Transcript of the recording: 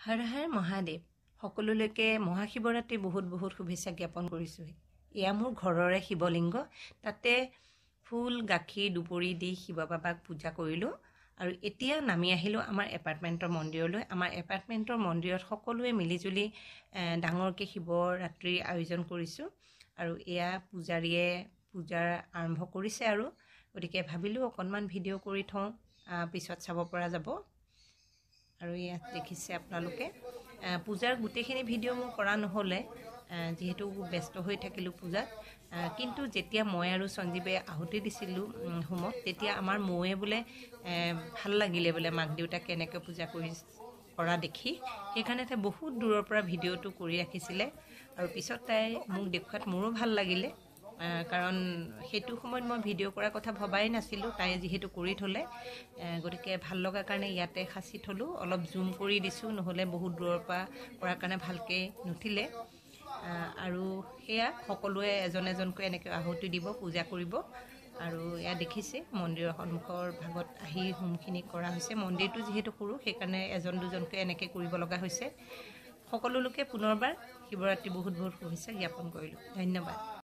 হৰ হৰ মহাদেৱ সকলোলৈকে মহাশিৱৰাত্ৰি বহুত শুভেচ্ছা জ্ঞাপন কৰিছোঁ। এয়া মোৰ ঘৰৰে শিৱলিংগ। তাতে ফুল গাখীৰ দুপৰি দি শিৱ বাবাক পূজা কৰিলোঁ আৰু এতিয়া নামি আহিলোঁ আমাৰ এপাৰ্টমেণ্টৰ মন্দিৰলৈ। আমাৰ এপাৰ্টমেণ্টৰ মন্দিৰত সকলোৱে মিলিজুলি ডাঙৰকৈ শিৱৰাত্ৰিৰ আয়োজন কৰিছোঁ আৰু এয়া পূজাৰীয়ে পূজাৰ আৰম্ভ কৰিছে আৰু গতিকে ভাবিলোঁ অকণমান ভিডিঅ' কৰি থওঁ, পিছত চাব পৰা যাব। আৰু ইয়াত দেখিছে আপোনালোকে পূজাৰ গোটেইখিনি ভিডিঅ' মোৰ কৰা নহ'লে, যিহেতু ব্যস্ত হৈ থাকিলোঁ পূজাত। কিন্তু যেতিয়া মই আৰু সঞ্জীৱে আহুতি দিছিলোঁ হোমত, তেতিয়া আমাৰ মৌৱে বোলে ভাল লাগিলে বোলে মাক দেউতাক কেনেকৈ পূজা কৰা দেখি, সেইকাৰণে তাই বহুত দূৰৰ পৰা ভিডিঅ'টো কৰি ৰাখিছিলে আৰু পিছত তাই মোক দেখুৱাত মোৰো ভাল লাগিলে। কাৰণ সেইটো সময়ত মই ভিডিঅ' কৰাৰ কথা ভবাই নাছিলোঁ, তাই যিহেতু কৰি থ'লে, গতিকে ভাল লগাৰ কাৰণে ইয়াতে সাঁচি থ'লোঁ। অলপ জুম কৰি দিছোঁ, নহ'লে বহুত দূৰৰ পৰা কৰাৰ কাৰণে ভালকৈ নুঠিলে। আৰু সেয়া সকলোৱে এজন এজনকৈ এনেকৈ আহুতি দিব, পূজা কৰিব। আৰু এয়া দেখিছে মন্দিৰৰ সন্মুখৰ ভাগত আহি হোমখিনি কৰা হৈছে। মন্দিৰটো যিহেতু সৰু, সেইকাৰণে এজন দুজনকৈ এনেকৈ কৰিব লগা হৈছে। সকলো লোকে পুনৰবাৰ শিৱৰাত্ৰি বহুত শুভেচ্ছা জ্ঞাপন কৰিলোঁ। ধন্যবাদ।